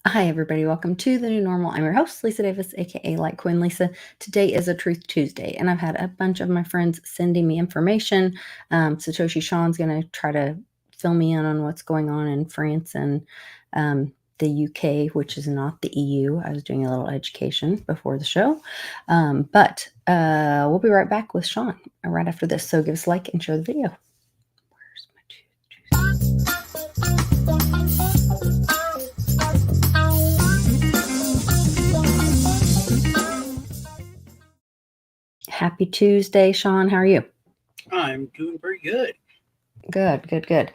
Hi, everybody. Welcome to the new normal. I'm your host, Lisa Davis, aka Like Queen Lisa. Today is a Truth Tuesday, and I've had a bunch of my friends sending me information. Satoshi Sean's going to try to fill me in on what's going on in France and the UK, which is not the EU. I was doing a little education before the show. But we'll be right back with Sean right after this. So give us a like and share the video. Where's my Happy Tuesday, Sean. How are you? I'm doing very good. Good.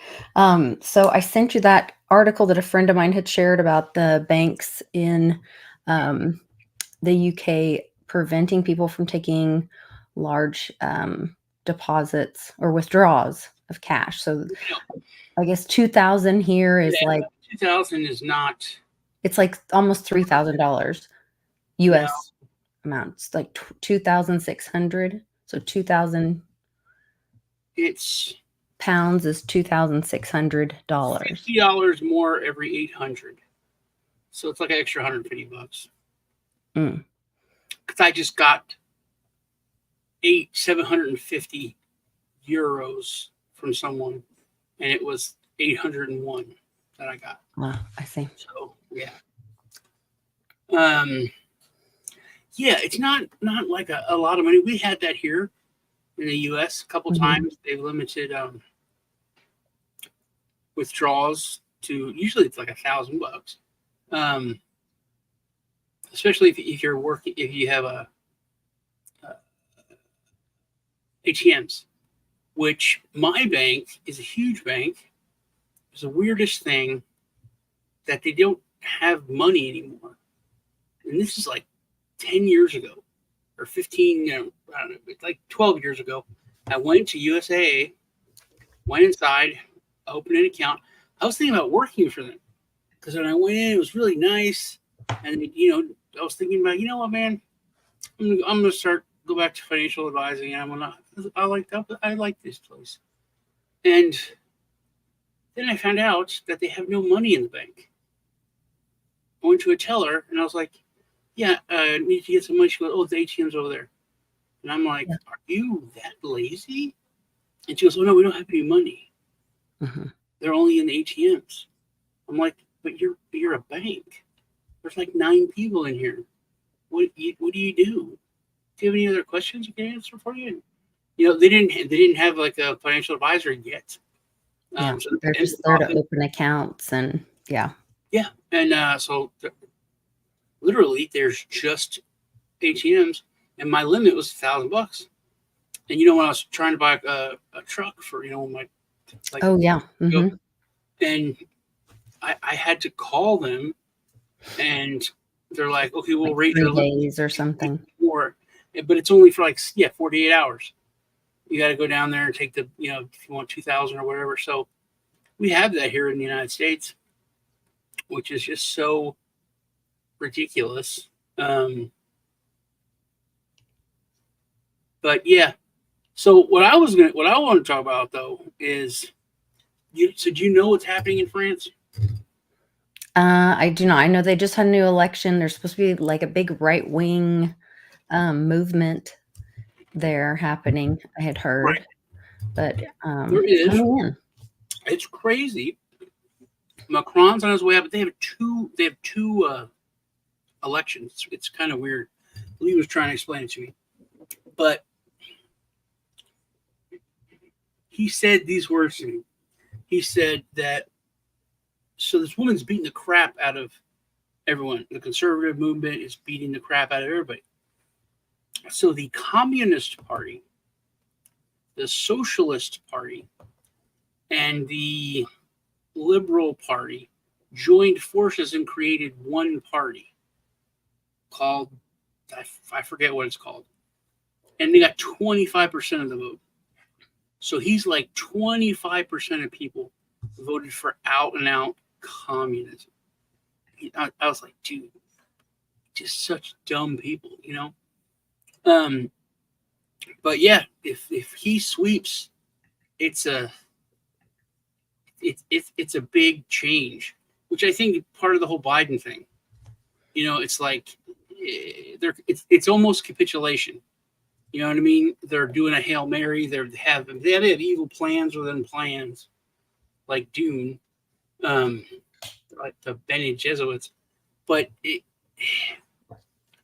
So I sent you that article that a friend of mine had shared about the banks in the UK preventing people from taking large deposits or withdrawals of cash. So I guess 2,000 here is like 2000 is not. it's like almost $3,000 No, US amounts, like 2,600. So 2,000 it's pounds is $2,600. $50 more every 800. So it's like an extra $150. Mm. Because I just got 750 euros from someone, and it was 801 that I got. Wow, I see. So yeah. Yeah, it's not like a lot of money. We had that here in the U.S. a couple times. They limited withdrawals to usually it's like $1,000. Especially if you're working, if you have a ATMs, which my bank is a huge bank. It's the weirdest thing that they don't have money anymore. And this is like 10 years ago or 15, I don't know, it's like 12 years ago. I went to USA, went inside, opened an account. I was thinking about working for them because when I went in, it was really nice. And, I was thinking about, you know what, man, I'm going to go back to financial advising. And I like this place. And then I found out that they have no money in the bank. I went to a teller and I was like, yeah, I need to get some money. She goes, oh, the ATM's over there. And I'm like, are you that lazy? And she goes, oh, no, we don't have any money. They're only in the ATMs. I'm like, but you're a bank. There's like 9 people in here. What do you do? Do you have any other questions I can answer for you? They didn't have like a financial advisor yet. So they're just there to open accounts and yeah, and so literally there's just ATMs, and my limit was $1,000. And when I was trying to buy a truck for my and I had to call them, and they're like, okay, we'll rate 3 days or something more, but it's only for 48 hours. You got to go down there and take the if you want 2,000 or whatever. So we have that here in the United States, which is just so ridiculous. But yeah, so what I want to talk about though is so do you know what's happening in France? I do not. I know they just had a new election. There's supposed to be like a big right-wing movement there happening. I had heard, but there is. It's crazy. Macron's on his way up, but they have two elections. It's kind of weird. Lee was trying to explain it to me, but he said these words to me. He said that so this woman's beating the crap out of everyone. The conservative movement is beating the crap out of everybody. So the Communist Party, the Socialist Party, and the Liberal Party joined forces and created one party called, I forget what it's called. And they got 25% of the vote. So he's like 25% of people voted for out and out communism. I was like, dude, just such dumb people, But yeah, if he sweeps, it's a big change. which I think part of the whole Biden thing. It's like it's almost capitulation. You know what I mean? They're doing a Hail Mary. They have evil plans within plans, like Dune, like the Bene Jesuits. But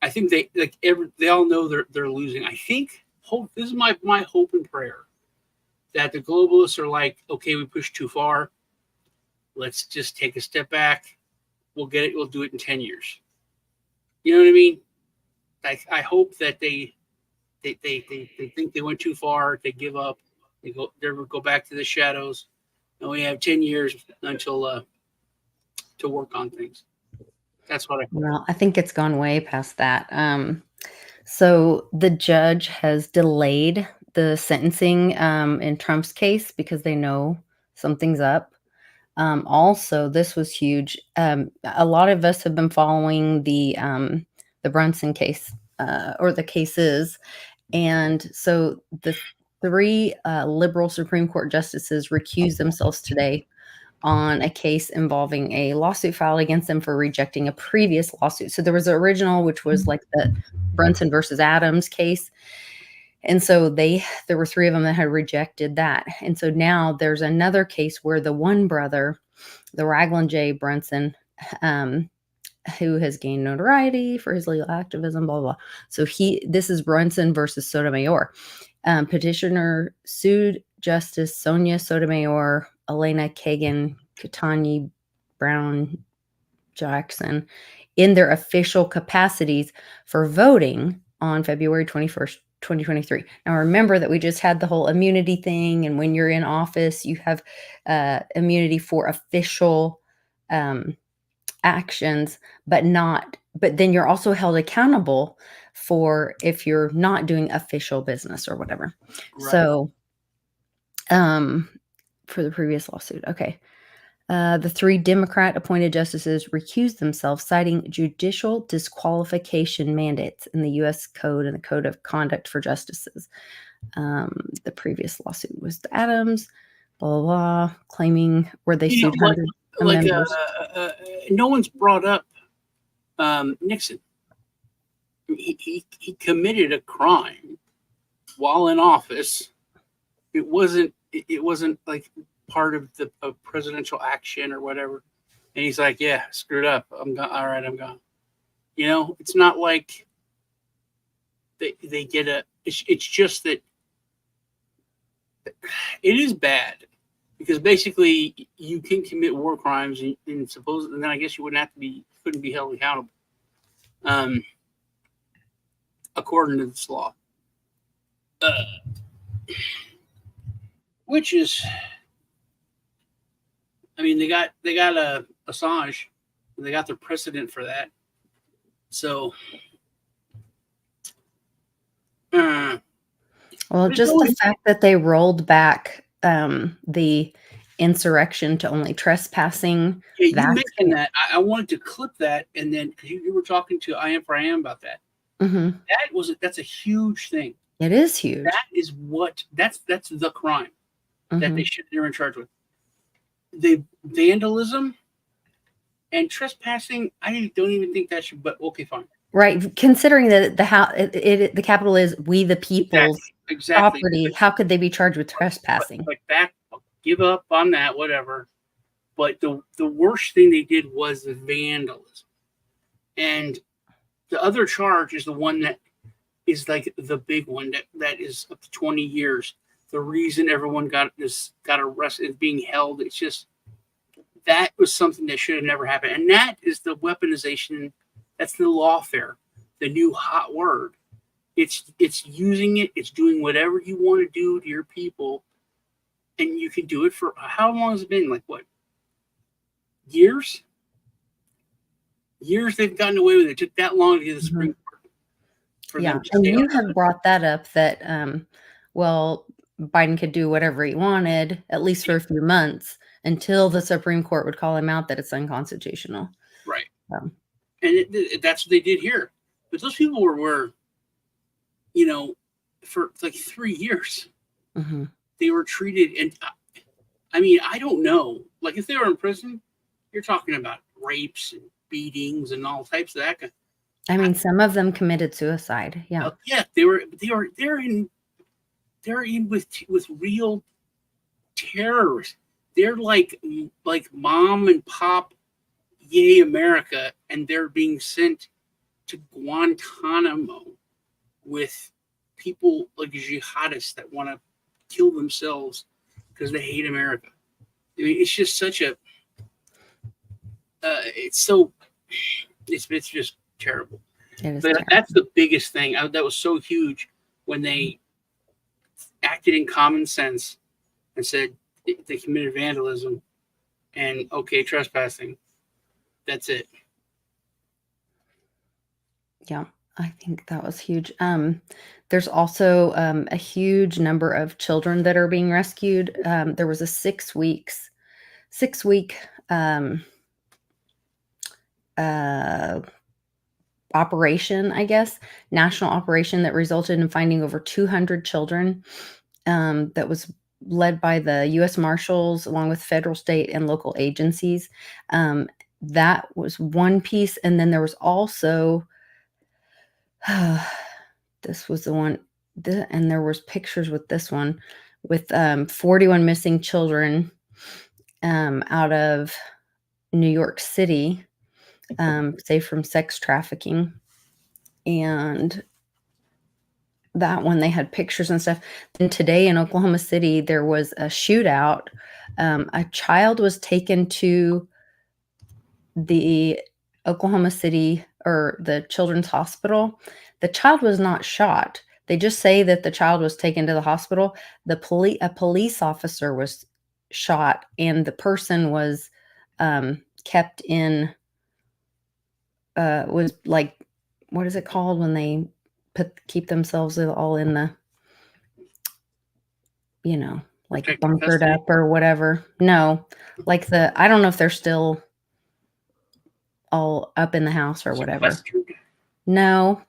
I think they all know they're losing. I think this is my hope and prayer that the globalists are like, okay, we pushed too far. Let's just take a step back. We'll get it. We'll do it in 10 years. You know what I mean? I hope that they think they went too far. They give up. They go back to the shadows. And we have 10 years until to work on things. That's what I hope. Well, I think it's gone way past that. So the judge has delayed the sentencing in Trump's case because they know something's up. Also, this was huge. A lot of us have been following the Brunson case or the cases, and so the three liberal Supreme Court justices recused themselves today on a case involving a lawsuit filed against them for rejecting a previous lawsuit. So there was an original, which was like the Brunson versus Adams case. And so there were three of them that had rejected that. And so now there's another case where the one brother, the Raglan J. Brunson, who has gained notoriety for his legal activism, blah, blah. So this is Brunson versus Sotomayor. Petitioner sued Justice Sonia Sotomayor, Elena Kagan, Ketanji Brown Jackson in their official capacities for voting on February 21st, 2023. Now, remember that we just had the whole immunity thing. And when you're in office, you have immunity for official actions, but then you're also held accountable for if you're not doing official business or whatever. Right. So, for the previous lawsuit. Okay. The three Democrat appointed justices recused themselves, citing judicial disqualification mandates in the U.S. Code and the Code of Conduct for Justices. The previous lawsuit was the Adams, blah, blah, blah, claiming where they sued hundreds of members. No one's brought up Nixon. He committed a crime while in office. It wasn't like part of the presidential action or whatever. And he's like, yeah, screwed up. I'm gone. All right, I'm gone. It's not like they get it's just that it is bad because basically you can commit war crimes and then I guess you couldn't be held accountable. According to this law. Which is, I mean, they got Assange, they got their precedent for that. So, well, just the fact that they rolled back the insurrection to only trespassing. Yeah, you mentioned that. I wanted to clip that, and then because you were talking to I Am for I Am about that. Mm-hmm. That's a huge thing. It is huge. That is that's the crime that they're in charge with. The vandalism and trespassing, I don't even think that should. But okay, fine. Right, considering that the capital is we the people's property, how could they be charged with trespassing? Like back, give up on that, whatever. But the worst thing they did was the vandalism, and the other charge is the one that is like the big one that is up to 20 years. The reason everyone got arrested is being held. It's just that was something that should have never happened, and that is the weaponization. That's the lawfare, the new hot word. It's using it. It's doing whatever you want to do to your people, and you can do it for how long has it been? Like what? Years? Years they've gotten away with it. It took that long to get the Supreme Court. Yeah, and you have brought that up that Biden could do whatever he wanted, at least for a few months, until the Supreme Court would call him out that it's unconstitutional. Right. And that's what they did here. But those people were for like 3 years, they were treated. And I mean, I don't know. Like if they were in prison, you're talking about rapes and beatings and all types of that. I mean, some of them committed suicide. Yeah. Yeah, they're in with real terrorists. They're like mom and pop, yay America, and they're being sent to Guantanamo with people like jihadists that want to kill themselves because they hate America. I mean, it's just such a it's just terrible. It is But terrible. that's the biggest thing that was so huge when they acted in common sense and said they committed vandalism and trespassing. That's it. Yeah, I think that was huge. There's also a huge number of children that are being rescued. There was a 6 week uh, operation, I guess, national operation that resulted in finding over 200 children. That was led by the U.S. Marshals along with federal, state, and local agencies. That was one piece, and then there was also this was the one, and there was pictures with this one with 41 missing children out of New York City, saved from sex trafficking. And that one, they had pictures and stuff. Then today in Oklahoma City, there was a shootout. A child was taken to the Oklahoma City or the Children's Hospital. The child was not shot. They just say that the child was taken to the hospital. A police officer was shot, and the person was kept in was like, what is it called when they keep themselves all in the, like Protective bunkered custody? up or whatever. No, like I don't know if they're still all up in the house or whatever. Sequestered? No,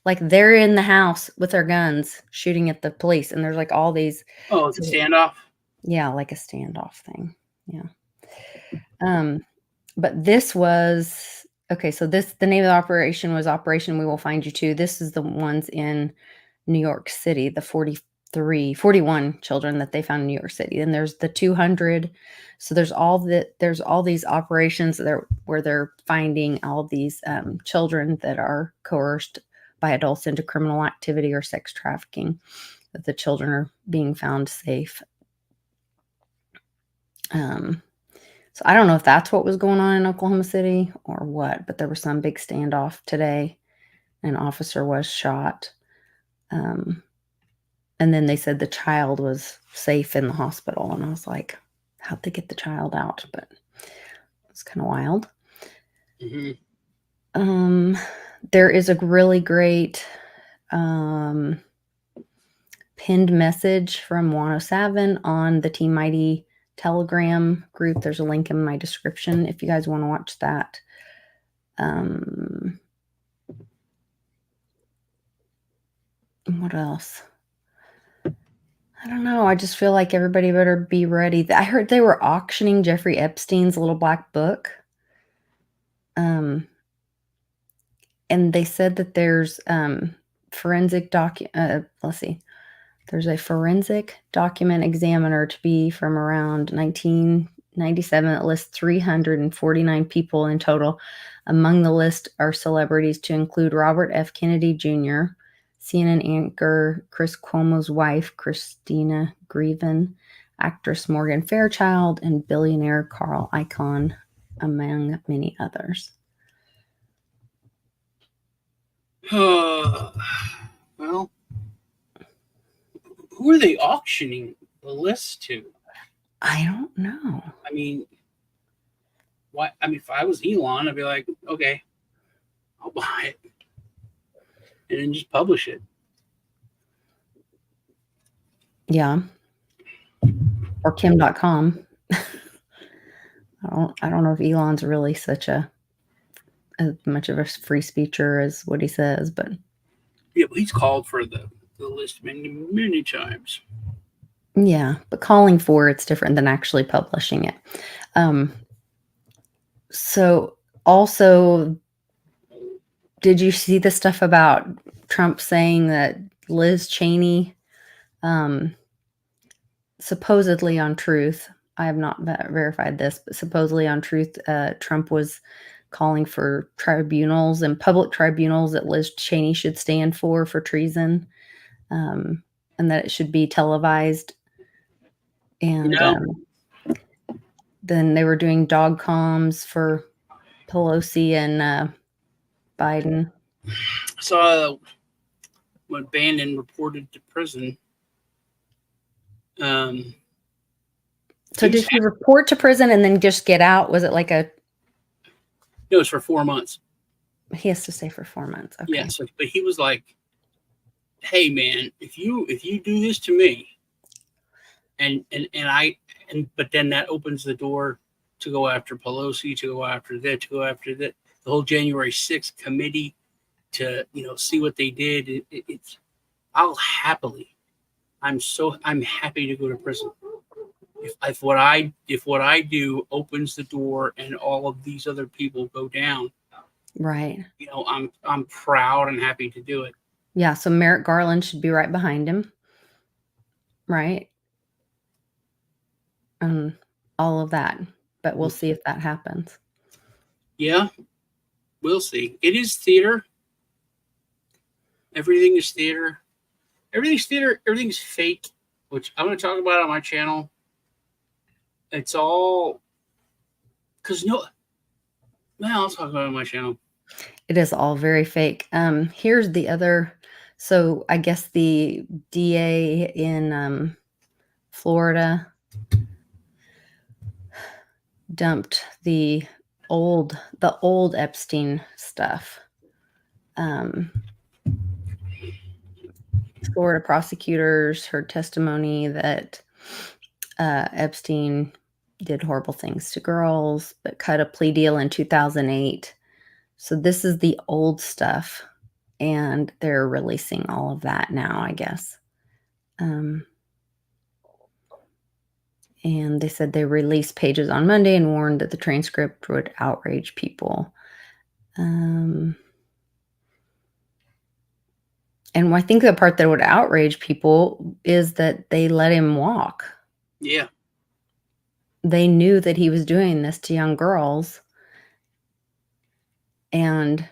like they're in the house with their guns shooting at the police, and there's like all these. Oh, it's a standoff. Yeah, like a standoff thing. Yeah. But this was okay. So the name of the operation was Operation We Will Find You Too. This is the ones in New York City, the 41 children that they found in New York City. And there's the 200. So there's all these operations where they're finding all these children that are coerced by adults into criminal activity or sex trafficking. That the children are being found safe. So I don't know if that's what was going on in Oklahoma City or what, but there was some big standoff today. An officer was shot. And then they said the child was safe in the hospital. And I was like, how'd they get the child out? But it's kind of wild. Mm-hmm. There is a really great pinned message from Juan O'Savin on the Team Mighty Telegram group. There's a link in my description if you guys want to watch that. What else? I don't know. I just feel like everybody better be ready. I heard they were auctioning Jeffrey Epstein's little black book. And they said that there's forensic let's see. There's a forensic document examiner to be from around 1997 that lists 349 people in total. Among the list are celebrities to include Robert F. Kennedy Jr., CNN anchor Chris Cuomo's wife, Christina Greven, actress Morgan Fairchild, and billionaire Carl Icahn, among many others. Well, who are they auctioning the list to? I don't know. I mean, why? I mean, if I was Elon, I'd be like, okay, I'll buy it, and then just publish it. Yeah. Or Kim.com. I don't know if Elon's really such as much of a free speecher as what he says, but yeah, but he's called for the list many times. Yeah, but calling for it's different than actually publishing it. So Also, did you see the stuff about Trump saying that Liz Cheney, um, supposedly on Truth, I have not verified this, but supposedly on Truth, Trump was calling for tribunals and public tribunals that Liz Cheney should stand for treason, and that it should be televised. And then they were doing dog comms for Pelosi and Biden. Saw when Bannon reported to prison. So did he report to prison and then just get out? Was it like a? No, it's for 4 months. He has to stay for 4 months. Okay. Yeah, so, but he was like, "Hey, man, if you do this to me, but then that opens the door to go after Pelosi, to go after that, the whole January 6th committee, to see what they did. I'm happy to go to prison if what I do opens the door and all of these other people go down. Right. I'm proud and happy to do it. Yeah. So Merrick Garland should be right behind him. Right. All of that, but we'll see if that happens. Yeah, we'll see. It is theater. Everything is theater. Everything's theater. Everything's fake, which I'm going to talk about on my channel. It's all because I'll talk about it on my channel. It is all very fake. Here's the other. So I guess the DA in Florida dumped the old Epstein stuff. Florida prosecutors heard testimony that Epstein did horrible things to girls, but cut a plea deal in 2008. So this is the old stuff, and they're releasing all of that now, I guess. And they said they released pages on Monday and warned that the transcript would outrage people. And I think the part that would outrage people is that they let him walk. Yeah. They knew that he was doing this to young girls, and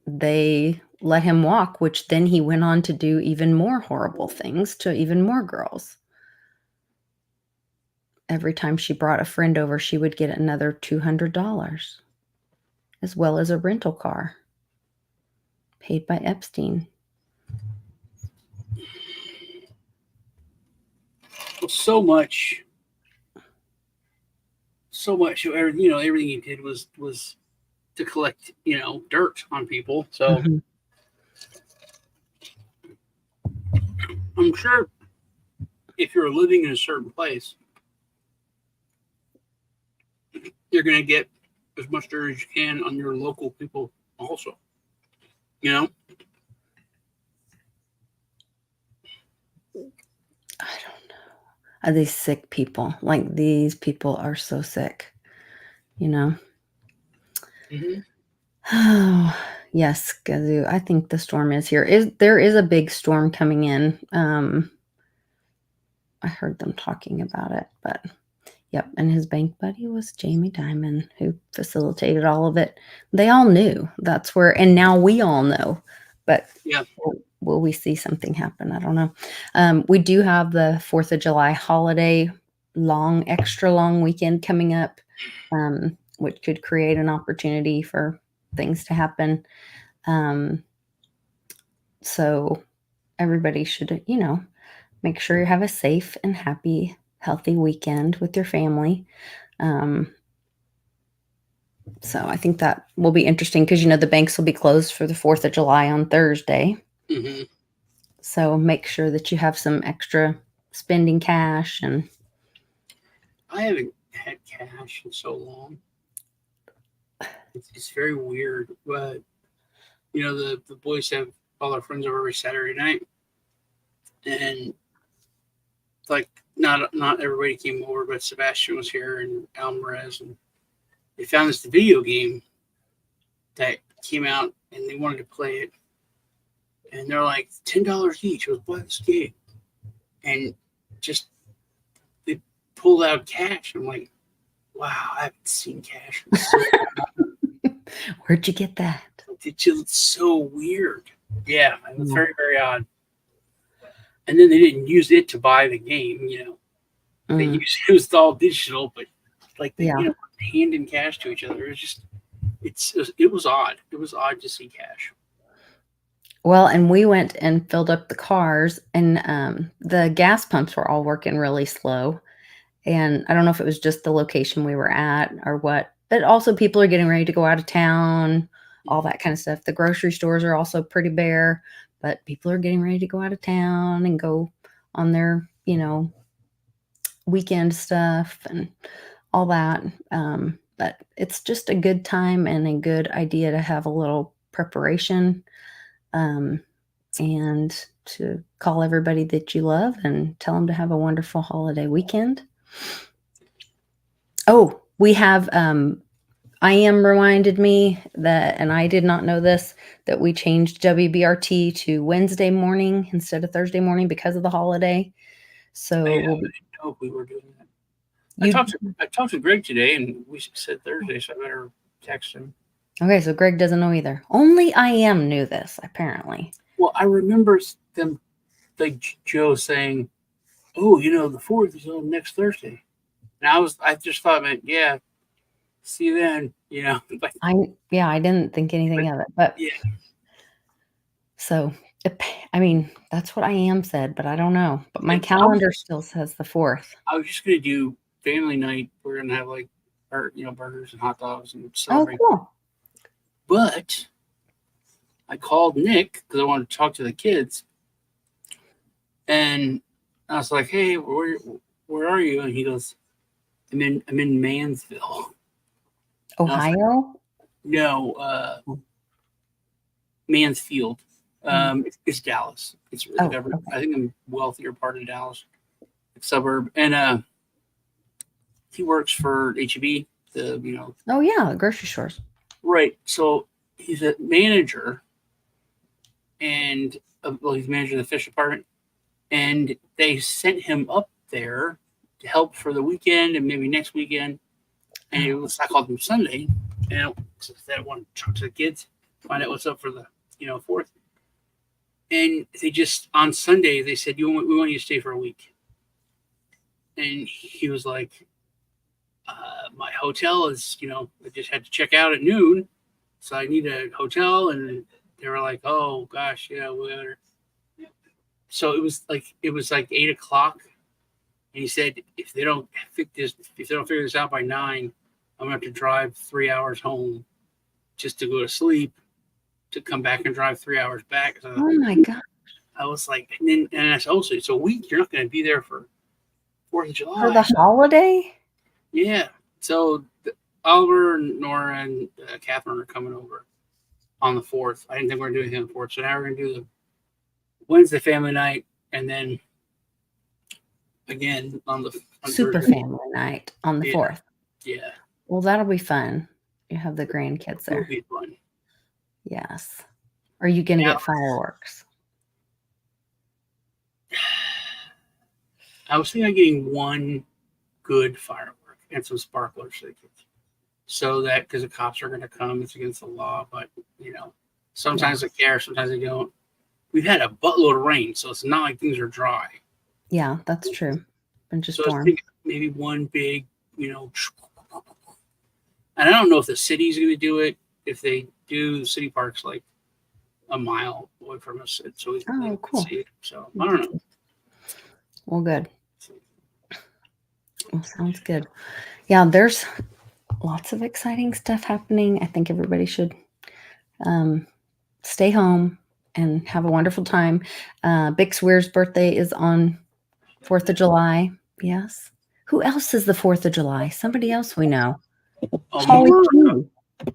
they let him walk, which then he went on to do even more horrible things to even more girls. Every time she brought a friend over, she would get another $200, as well as a rental car paid by Epstein. Well, so much. Everything he did was to collect, dirt on people. So I'm sure if you're living in a certain place, you're going to get as much dirt as you can on your local people also. I don't know. Are these sick people? Like, these people are so sick, Oh, yes, Gazoo. I think the storm is here. There is a big storm coming in. I heard them talking about it, but yep. And his bank buddy was Jamie Dimon, who facilitated all of it. They all knew that's where, and now we all know, but yeah. Will we see something happen? I don't know. We do have the 4th of July holiday, extra long weekend coming up, which could create an opportunity for things to happen. So everybody should, make sure you have a safe and happy, healthy weekend with your family. So I think that will be interesting because, the banks will be closed for the 4th of July on Thursday. Mm-hmm. So make sure that you have some extra spending cash. And I haven't had cash in so long. It's very weird, but the boys have all their friends over every Saturday night, and like not everybody came over, but Sebastian was here and Alvarez, and they found this video game that came out and they wanted to play it, and they're like $10 each. It was buy this game, and just they pulled out cash. I'm like, wow, I haven't seen cash in so Where'd you get that? It's just so weird. Yeah, it was very, very odd. And then they didn't use it to buy the game, you know. They used all digital, but like they, you know, hand in cash to each other. It was just, it was odd. It was odd to see cash. Well, and we went and filled up the cars, and the gas pumps were all working really slow. And I don't know if it was just the location we were at or what, but also people are getting ready to go out of town, all that kind of stuff. The grocery stores are also pretty bare, but people are getting ready to go out of town and go on their, you know, weekend stuff and all that. But it's just a good time and a good idea to have a little preparation, and to call everybody that you love and tell them to have a wonderful holiday weekend. Oh, we have, I am reminded me that, and I did not know this, that we changed WBRT to Wednesday morning instead of Thursday morning because of the holiday. So I didn't know we were doing that. I talked to Greg today, and we said Thursday, so I better text him. Okay, so Greg doesn't know either. Only I am knew this, apparently. Well, I remember them, like Joe saying, "Oh, you know, the 4th is on next Thursday," and I just thought, man, yeah, see you then, you know. I didn't think anything of it, but yeah. So, I mean, that's what I am said, but I don't know. But my calendar still says the 4th. I was just gonna do family night. We're gonna have like, burgers and hot dogs and celebrate. Oh, cool. But I called Nick because I wanted to talk to the kids, and I was like, "Hey, where are you?" And he goes, I'm in Mansville, Ohio. No, Mansfield. It's Dallas. It's I think I'm wealthier part of Dallas, suburb, and he works for HEB. Oh yeah, the grocery stores. Right. So he's a manager, and he's manager of the fish department, and they sent him up there to help for the weekend and maybe next weekend. And I called him Sunday, and I want to talk to the kids, find out what's up for the 4th. And they just on Sunday they said, we want you to stay for a week. And he was like, my hotel is, I just had to check out at noon, so I need a hotel. And they were like, oh gosh, yeah, whatever. So it was like 8:00, and he said, if they don't figure this out by 9, I'm gonna have to drive 3 hours home just to go to sleep, to come back and drive 3 hours back. So oh my god! I was like, and I said, also, it's a week. You're not going to be there for 4th of July for the holiday. Yeah. So Oliver, Nora, and Catherine are coming over on the 4th. I didn't think we were doing anything on the 4th, so now we're going to do the Wednesday family night, and then again on Super Thursday. Family night on the 4th. Yeah. Well, that'll be fun. You have the grandkids there. It'll be fun. Yes. Are you going to get fireworks? I was thinking of getting one good firework and some sparklers for the kids. So that, because the cops are going to come, it's against the law, but, sometimes they care, sometimes they don't. We've had a buttload of rain, so it's not like things are dry. Yeah, that's true. Been just so I was thinking maybe one big, and I don't know if the city's going to do it. If they do, the city park's like a mile away from us, so we can cool. see it. So I don't know. Well, good. Well, sounds good. Yeah, there's lots of exciting stuff happening. I think everybody should stay home and have a wonderful time. Bix Weir's birthday is on 4th of July. Yes. Who else is the 4th of July? Somebody else we know. Polly P.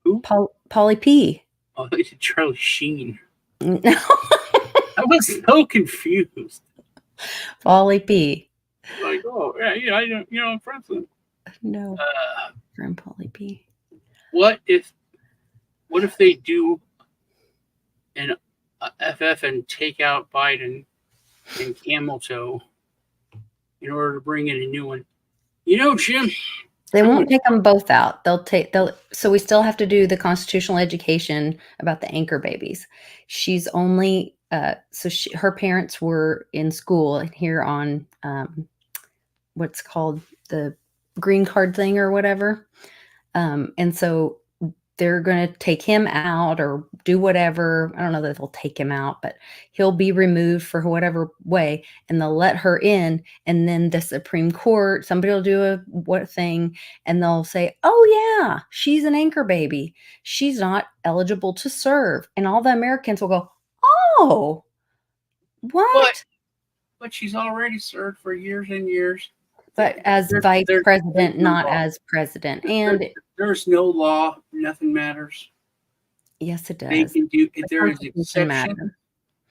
Who? Polly P. Oh, it's Charlie Sheen. No. I was so confused. Polly P. Like, oh yeah, I'm friends with him. No. From Polly P. What if What if they do an FF and take out Biden and camel toe in order to bring in a new one? Jim, They won't take them both out. So we still have to do the constitutional education about the anchor babies. She's only, her parents were in school here on, what's called the green card thing or whatever. And so they're going to take him out or do whatever. I don't know that they'll take him out, but he'll be removed for whatever way, and they'll let her in. And then the Supreme Court, somebody will do what thing, and they'll say, oh yeah, she's an anchor baby. She's not eligible to serve. And all the Americans will go, oh, what? But she's already served for years and years. But as vice president, not as president. And there's no law. Nothing matters. Yes, it does. They can do. There is exception.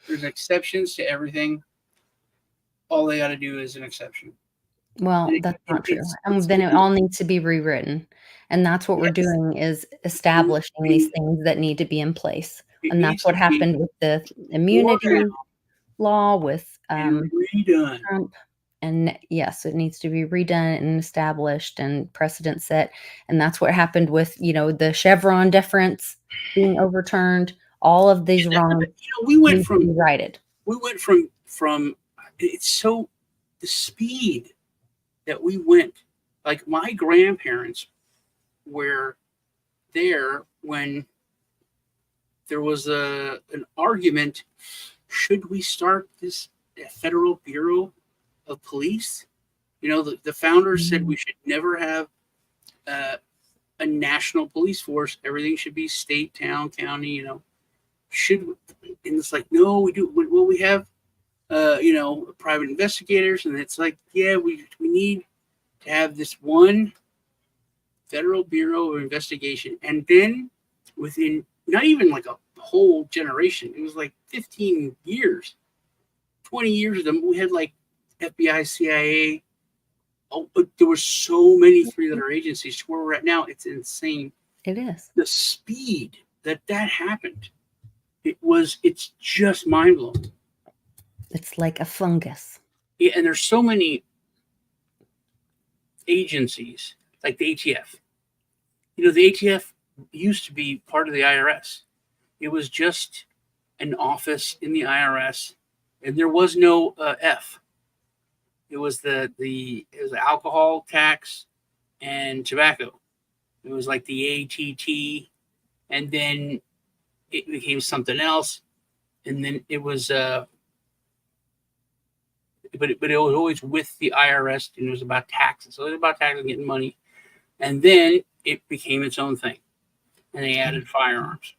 There's exceptions to everything. All they got to do is an exception. Well, that's not true. And then it all needs to be rewritten. And that's what we're doing, is establishing these things that need to be in place. And that's what happened with the immunity law with Trump. And yes, it needs to be redone and established and precedent set. And that's what happened with, the Chevron deference being overturned. All of these wrongs we went from righted. We went from it's so the speed that we went. Like, my grandparents were there when there was an argument. Should we start this Federal Bureau of Police? The founders said we should never have a national police force. Everything should be state, town, county. And it's like, no, we do. Well, we have private investigators, and it's like, yeah, we need to have this one Federal Bureau of Investigation. And then within not even like a whole generation, it was like 15 years, 20 years of them, we had like FBI, CIA. But there were so many three-letter agencies to where we're at now. It's insane. It is. The speed that happened. It's just mind-blowing. It's like a fungus. Yeah, and there's so many agencies, like the ATF. The ATF used to be part of the IRS. It was just an office in the IRS, and there was no F. It was the alcohol tax and tobacco. It was like the ATT, and then it became something else, and then it was but it was always with the IRS, and it was about taxes. So it was about taxes and getting money, and then it became its own thing, and they added firearms.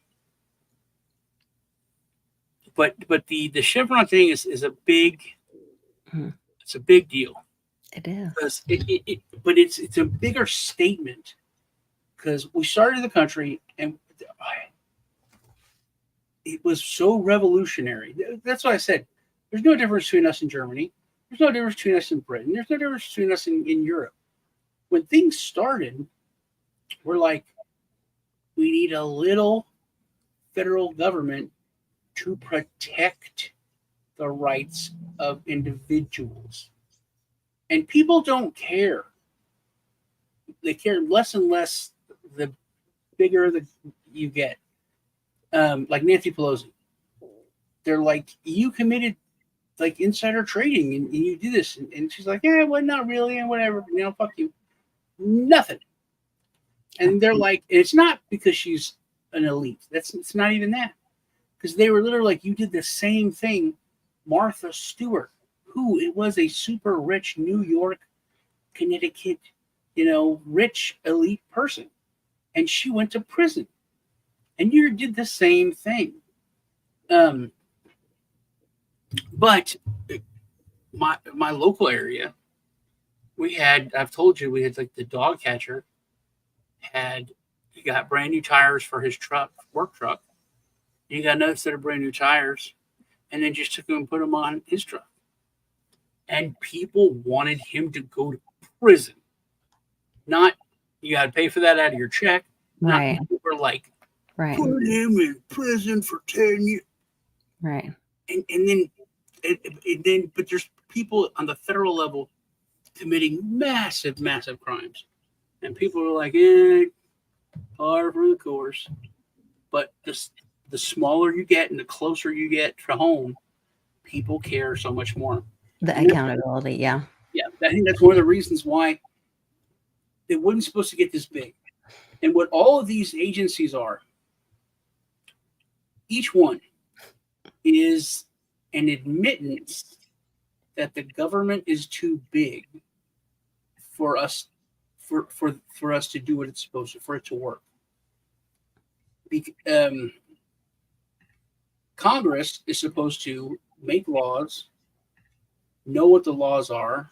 But the Chevron thing is a big. It's a big deal. It is. But it's a bigger statement, because we started the country and it was so revolutionary. That's why I said there's no difference between us and Germany. There's no difference between us and Britain. There's no difference between us in Europe. When things started, we're like, we need a little federal government to protect the rights of individuals. And people don't care. They care less and less the bigger you get. Like Nancy Pelosi. They're like, you committed like insider trading and you do this. And she's like, yeah, well, not really, and whatever. Fuck you. Nothing. And they're like, it's not because she's an elite. It's not even that. Because they were literally like, you did the same thing. Martha Stewart, who it was a super rich New York, Connecticut, rich elite person. And she went to prison. And you did the same thing. But my local area, I've told you, we had like the dog catcher he got brand new tires for his work truck. He got another set of brand new tires, and then just took him and put them on his truck. And people wanted him to go to prison. Not, you got to pay for that out of your check. Right. People were like, Right. Put him in prison for 10 years. Right. And then, but there's people on the federal level committing massive, massive crimes. And people are like, par for the course. But the smaller you get and the closer you get to home, people care so much more. The And accountability. Yeah. yeah, I think that's one of the reasons why they wasn't supposed to get this big. And what all of these agencies are, each one is an admittance that the government is too big for us for us to do what it's supposed to, for it to work. Congress is supposed to make laws, know what the laws are,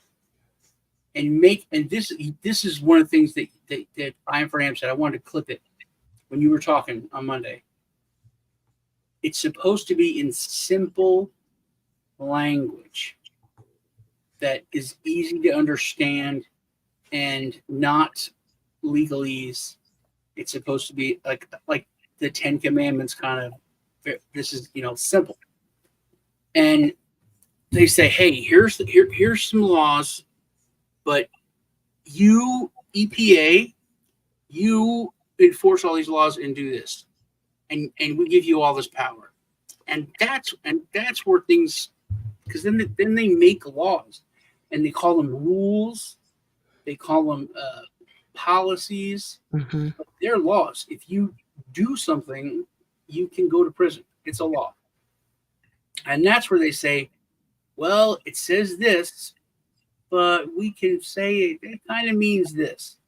and this is one of the things that I am for Ham said. I wanted to clip it when you were talking on Monday. It's supposed to be in simple language that is easy to understand and not legalese. It's supposed to be like the Ten Commandments kind of. This is simple, and they say, hey, here's some laws, but you EPA, you enforce all these laws and do this, and we give you all this power, and that's where things, because then they make laws, and they call them rules, they call them policies. Mm-hmm. But they're laws. If you do something, you can go to prison. It's a law, and that's where they say, well, it says this, but we can say it kind of means this,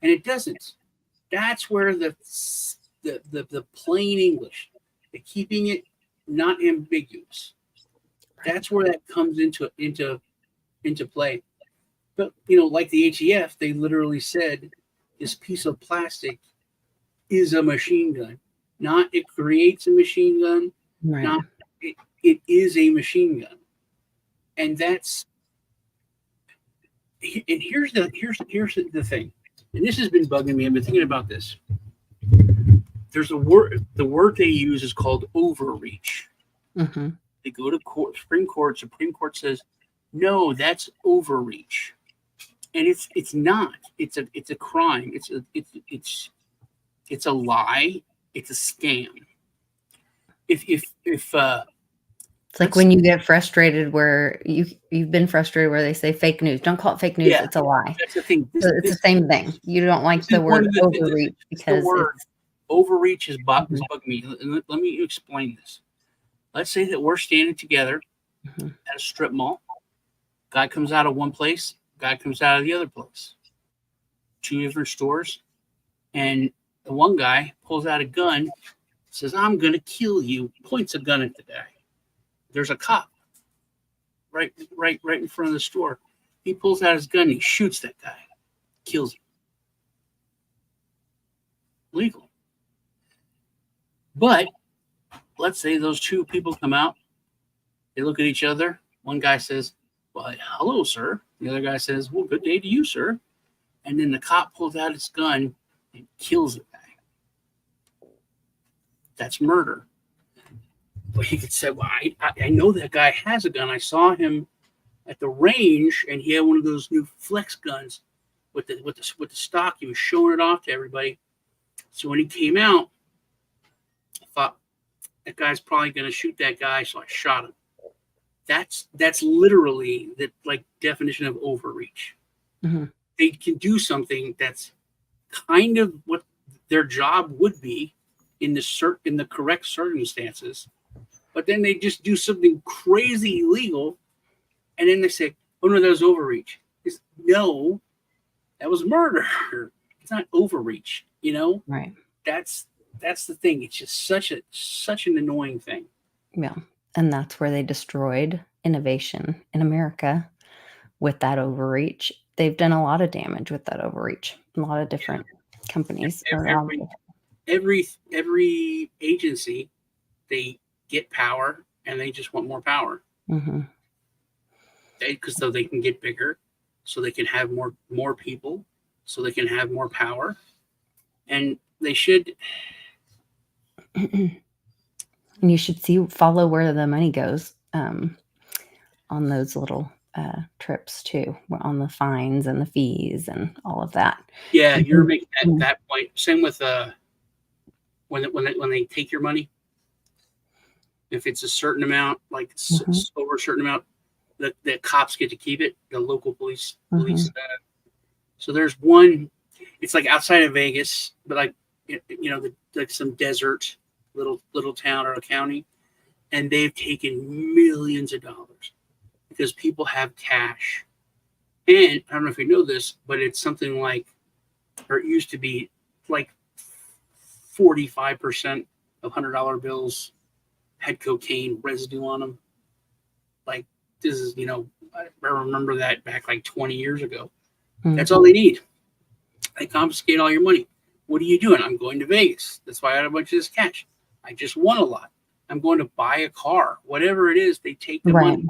and it doesn't. That's where the plain English, the keeping it not ambiguous. That's where that comes into play. But like the ATF, they literally said this piece of plastic is a machine gun. Not it creates a machine gun. Right. Not it is a machine gun, and that's. And here's the thing, and this has been bugging me. I've been thinking about this. There's a word. The word they use is called overreach. Mm-hmm. They go to court, Supreme Court. Supreme Court says, no, that's overreach, and it's not. It's a crime. It's a lie. It's a scam. It's like when you get frustrated where you've been frustrated where they say fake news. Don't call it fake news. Yeah, it's a lie. That's the thing. So it's the same thing. You don't like the word overreach because the word overreach is bugging me. Let me explain this. Let's say that we're standing together at a strip mall. Guy comes out of one place. Guy comes out of the other place. Two different stores. And the one guy pulls out a gun, says, I'm going to kill you, points a gun at the guy. There's a cop right in front of the store. He pulls out his gun and he shoots that guy, kills him. Legal. But let's say those two people come out. They look at each other. One guy says, well, hello, sir. The other guy says, well, good day to you, sir. And then the cop pulls out his gun and kills the guy. That's murder. But he could say, well, I know that guy has a gun. I saw him at the range, and he had one of those new flex guns with the stock. He was showing it off to everybody. So when he came out, I thought that guy's probably going to shoot that guy, so I shot him. That's literally the definition of overreach. Mm-hmm. They can do something that's kind of what their job would be in the correct circumstances, but then they just do something crazy illegal, and then they say, "Oh no, that was overreach." No, that was murder. It's not overreach, Right. That's the thing. It's just such an annoying thing. Yeah, and that's where they destroyed innovation in America with that overreach. They've done a lot of damage with that overreach. A lot of different companies. Every agency, they get power and they just want more power. Mm-hmm. Because so they can get bigger, so they can have more people, so they can have more power, and they should. And you should follow where the money goes on those little trips too, on the fines and the fees and all of that. Yeah, you're making that point. Same with when they take your money. If it's a certain amount, like over a certain amount, the cops get to keep it. The local police. So there's one. It's like outside of Vegas, but like like some desert little town or a county, and they've taken millions of dollars because people have cash. And I don't know if you know this, but it's something like, or it used to be like 45% of $100 bills had cocaine residue on them. Like this is, I remember that back like 20 years ago. That's all they need. They confiscate all your money. What are you doing? I'm going to Vegas. That's why I had a bunch of this cash. I just won a lot. I'm going to buy a car. Whatever it is, they take the money.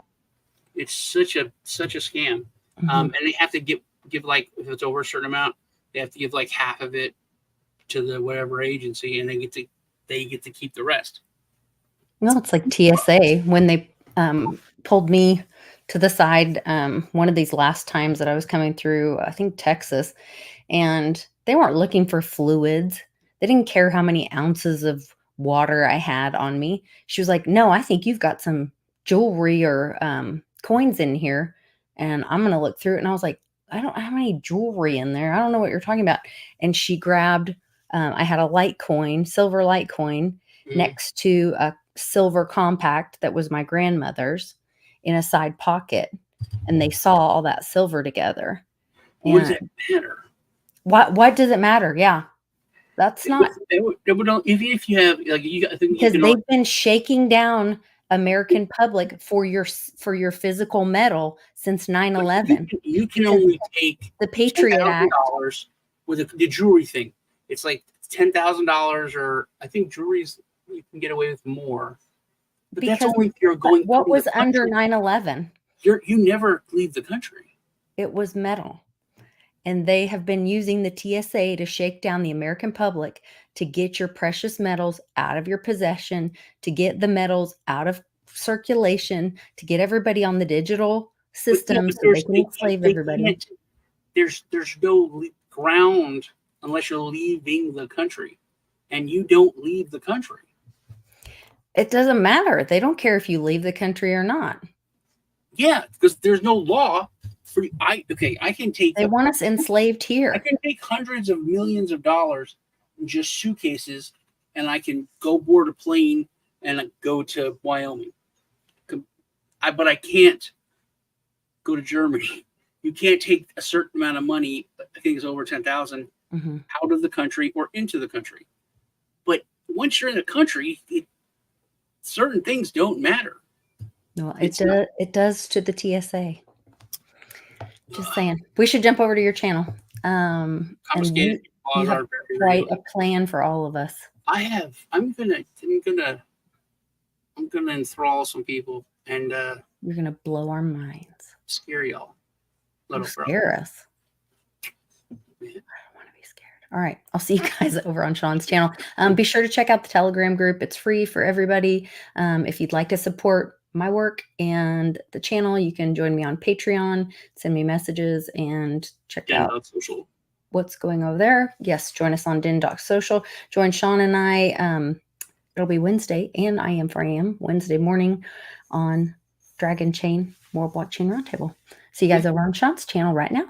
It's such a scam. And they have to give like, if it's over a certain amount, they have to give like half of it to the whatever agency, and they get to keep the rest. No, it's like TSA when they pulled me to the side one of these last times that I was coming through, I think Texas, and they weren't looking for fluids. They didn't care how many ounces of water I had on me. She was like, "No, I think you've got some jewelry or coins in here, and I'm going to look through it." And I was like, "I don't have any jewelry in there. I don't know what you're talking about." And she grabbed, I had a silver Litecoin next to a silver compact that was my grandmother's in a side pocket. And they saw all that silver together. What does it matter? What does it matter? Yeah. That's not. If you have, like, because they've been shaking down American public for your physical metal since 9/11. You can only take the Patriot Act with the jewelry thing. It's like $10,000, or I think jewelry's you can get away with more. But that's only if you're going. What was under 9/11? You never leave the country. It was metal. And they have been using the TSA to shake down the American public to get your precious metals out of your possession, to get the metals out of circulation, to get everybody on the digital system so they can enslave everybody. There's no ground unless you're leaving the country, and you don't leave the country. It doesn't matter. They don't care if you leave the country or not. Yeah, because there's no law. I can take. They want us enslaved here. I can take hundreds of millions of dollars in just suitcases, and I can go board a plane and go to Wyoming. But I can't go to Germany. You can't take a certain amount of money. I think it's over 10,000 out of the country or into the country. But once you're in the country, certain things don't matter. No, it does to the TSA. Just saying. We should jump over to your channel. And you have quite a plan for all of us. I have. I'm gonna enthrall some people, and you're gonna blow our minds. Scare y'all. Scare us. I don't want to be scared. All right. I'll see you guys over on Sean's channel. Be sure to check out the Telegram group. It's free for everybody. If you'd like to support my work and the channel, you can join me on Patreon, send me messages, and check out what's going over there. Yes, join us on din.social. Join Sean and I. It'll be Wednesday, and I am for AM Wednesday morning on Dragon Chain World Blockchain Roundtable. See you guys over on Sean's channel right now.